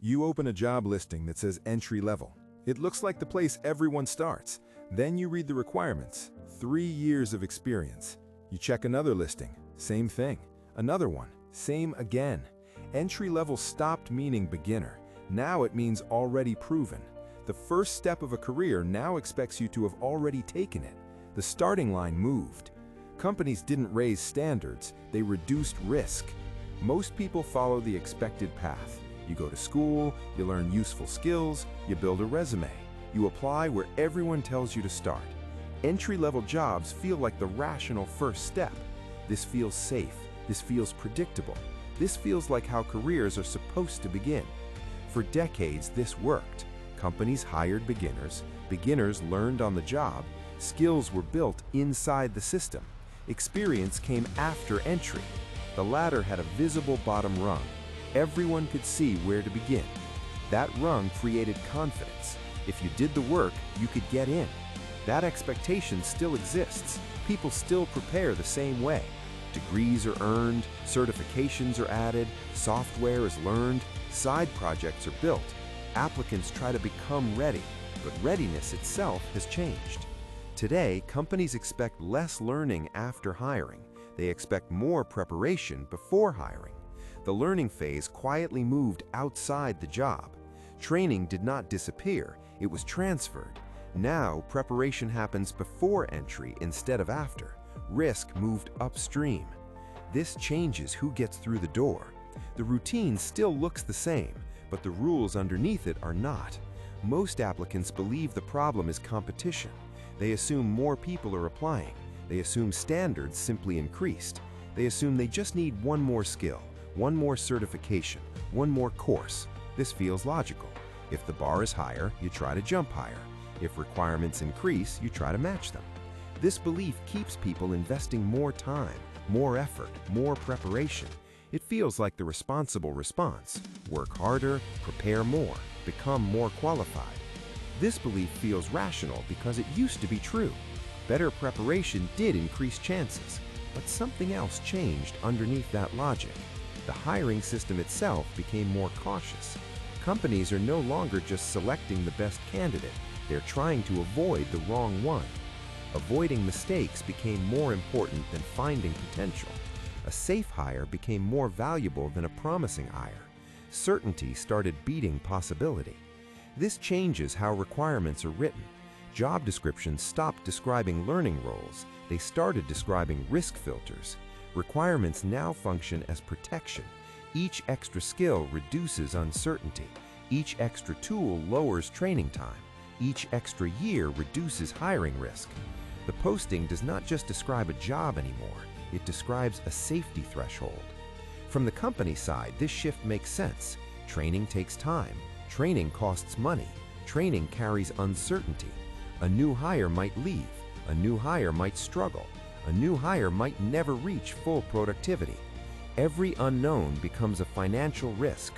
You open a job listing that says entry level. It looks like the place everyone starts. Then you read the requirements. 3 years of experience. You check another listing. Same thing. Another one. Same again. Entry level stopped meaning beginner. Now it means already proven. The first step of a career now expects you to have already taken it. The starting line moved. Companies didn't raise standards, they reduced risk. Most people follow the expected path. You go to school, you learn useful skills, you build a resume. You apply where everyone tells you to start. Entry-level jobs feel like the rational first step. This feels safe. This feels predictable. This feels like how careers are supposed to begin. For decades, this worked. Companies hired beginners. Beginners learned on the job. Skills were built inside the system. Experience came after entry. The ladder had a visible bottom rung. Everyone could see where to begin. That rung created confidence. If you did the work, you could get in. That expectation still exists. People still prepare the same way. Degrees are earned, certifications are added, software is learned, side projects are built. Applicants try to become ready, but readiness itself has changed. Today, companies expect less learning after hiring. They expect more preparation before hiring. The learning phase quietly moved outside the job. Training did not disappear, it was transferred. Now, preparation happens before entry instead of after. Risk moved upstream. This changes who gets through the door. The routine still looks the same, but the rules underneath it are not. Most applicants believe the problem is competition. They assume more people are applying. They assume standards simply increased. They assume they just need one more skill, one more certification, one more course. This feels logical. If the bar is higher, you try to jump higher. If requirements increase, you try to match them. This belief keeps people investing more time, more effort, more preparation. It feels like the responsible response. Work harder, prepare more, become more qualified. This belief feels rational because it used to be true. Better preparation did increase chances, but something else changed underneath that logic. The hiring system itself became more cautious. Companies are no longer just selecting the best candidate, they're trying to avoid the wrong one. Avoiding mistakes became more important than finding potential. A safe hire became more valuable than a promising hire. Certainty started beating possibility. This changes how requirements are written. Job descriptions stopped describing learning roles. They started describing risk filters. Requirements now function as protection. Each extra skill reduces uncertainty. Each extra tool lowers training time. Each extra year reduces hiring risk. The posting does not just describe a job anymore, it describes a safety threshold. From the company side, this shift makes sense. Training takes time. Training costs money. Training carries uncertainty. A new hire might leave. A new hire might struggle. A new hire might never reach full productivity. Every unknown becomes a financial risk.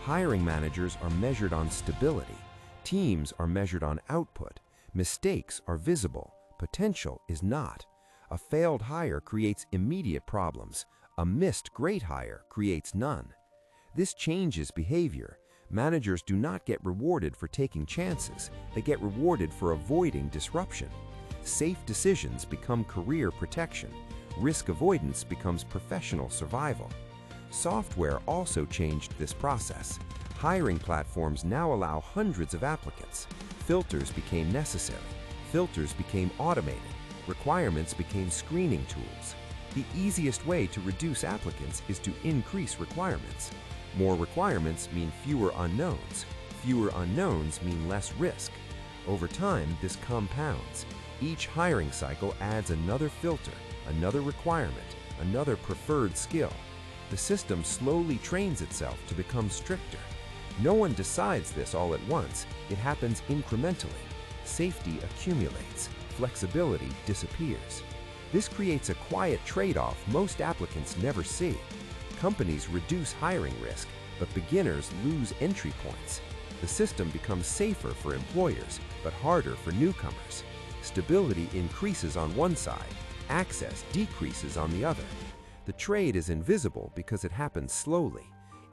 Hiring managers are measured on stability. Teams are measured on output. Mistakes are visible. Potential is not. A failed hire creates immediate problems. A missed great hire creates none. This changes behavior. Managers do not get rewarded for taking chances. They get rewarded for avoiding disruption. Safe decisions become career protection. Risk avoidance becomes professional survival. Software also changed this process. Hiring platforms now allow hundreds of applicants. Filters became necessary. Filters became automated. Requirements became screening tools. The easiest way to reduce applicants is to increase requirements. More requirements mean fewer unknowns. Fewer unknowns mean less risk. Over time, this compounds. Each hiring cycle adds another filter, another requirement, another preferred skill. The system slowly trains itself to become stricter. No one decides this all at once. It happens incrementally. Safety accumulates. Flexibility disappears. This creates a quiet trade-off most applicants never see. Companies reduce hiring risk, but beginners lose entry points. The system becomes safer for employers, but harder for newcomers. Stability increases on one side, access decreases on the other. The trade is invisible because it happens slowly.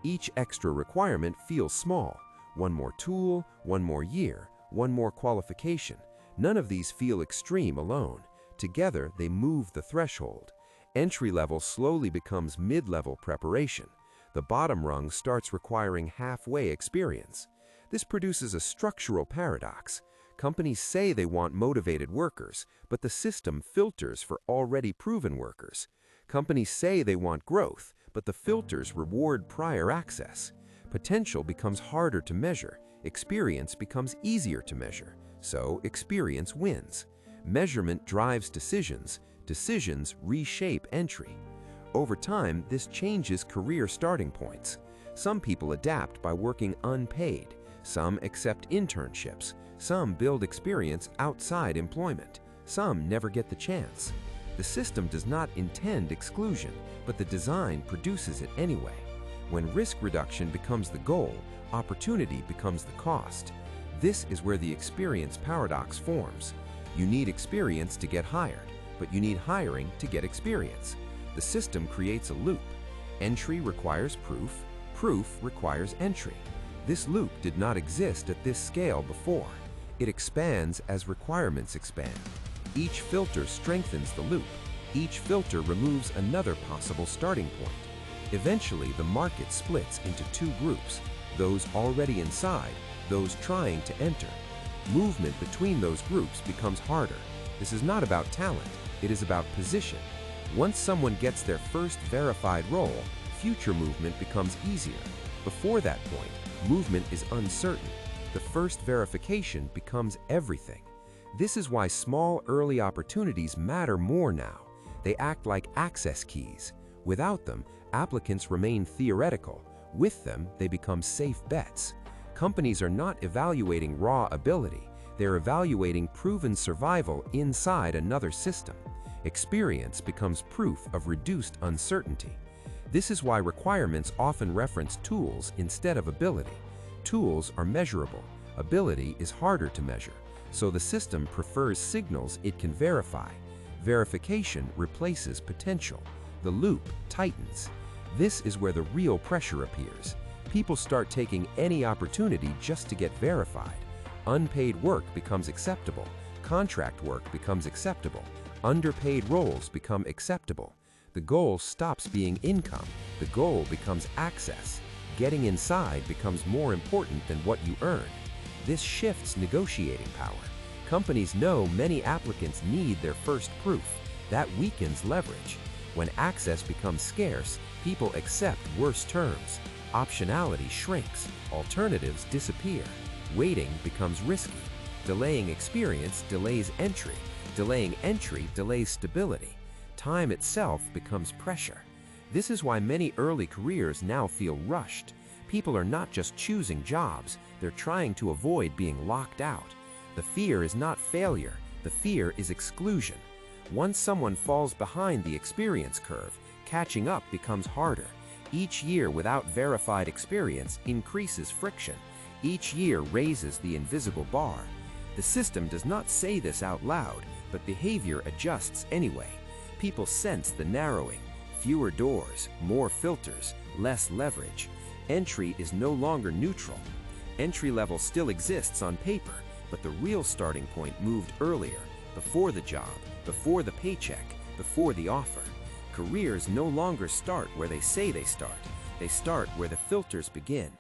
Each extra requirement feels small. One more tool, one more year, one more qualification. None of these feel extreme alone. Together, they move the threshold. Entry level slowly becomes mid-level preparation. The bottom rung starts requiring halfway experience. This produces a structural paradox. Companies say they want motivated workers, but the system filters for already proven workers. Companies say they want growth, but the filters reward prior access. Potential becomes harder to measure. Experience becomes easier to measure. So experience wins. Measurement drives decisions. Decisions reshape entry. Over time, this changes career starting points. Some people adapt by working unpaid. Some accept internships. Some build experience outside employment. Some never get the chance. The system does not intend exclusion, but the design produces it anyway. When risk reduction becomes the goal, opportunity becomes the cost. This is where the experience paradox forms. You need experience to get hired, but you need hiring to get experience. The system creates a loop. Entry requires proof. Proof requires entry. This loop did not exist at this scale before. It expands as requirements expand. Each filter strengthens the loop. Each filter removes another possible starting point. Eventually, the market splits into two groups, those already inside, those trying to enter. Movement between those groups becomes harder. This is not about talent, it is about position. Once someone gets their first verified role, future movement becomes easier. Before that point, movement is uncertain. The first verification becomes everything. This is why small early opportunities matter more now. They act like access keys. Without them, applicants remain theoretical. With them, they become safe bets. Companies are not evaluating raw ability. They're evaluating proven survival inside another system. Experience becomes proof of reduced uncertainty. This is why requirements often reference tools instead of ability. Tools are measurable. Ability is harder to measure, so the system prefers signals it can verify. Verification replaces potential. The loop tightens. This is where the real pressure appears. People start taking any opportunity just to get verified. Unpaid work becomes acceptable. Contract work becomes acceptable. Underpaid roles become acceptable. The goal stops being income. The goal becomes access. Getting inside becomes more important than what you earn. This shifts negotiating power. Companies know many applicants need their first proof. That weakens leverage. When access becomes scarce, people accept worse terms. Optionality shrinks. Alternatives disappear. Waiting becomes risky. Delaying experience delays entry. Delaying entry delays stability. Time itself becomes pressure. This is why many early careers now feel rushed. People are not just choosing jobs, they're trying to avoid being locked out. The fear is not failure, the fear is exclusion. Once someone falls behind the experience curve, catching up becomes harder. Each year without verified experience increases friction. Each year raises the invisible bar. The system does not say this out loud, but behavior adjusts anyway. People sense the narrowing. Fewer doors, more filters, less leverage. Entry is no longer neutral. Entry level still exists on paper, but the real starting point moved earlier, before the job, before the paycheck, before the offer. Careers no longer start where they say they start. They start where the filters begin.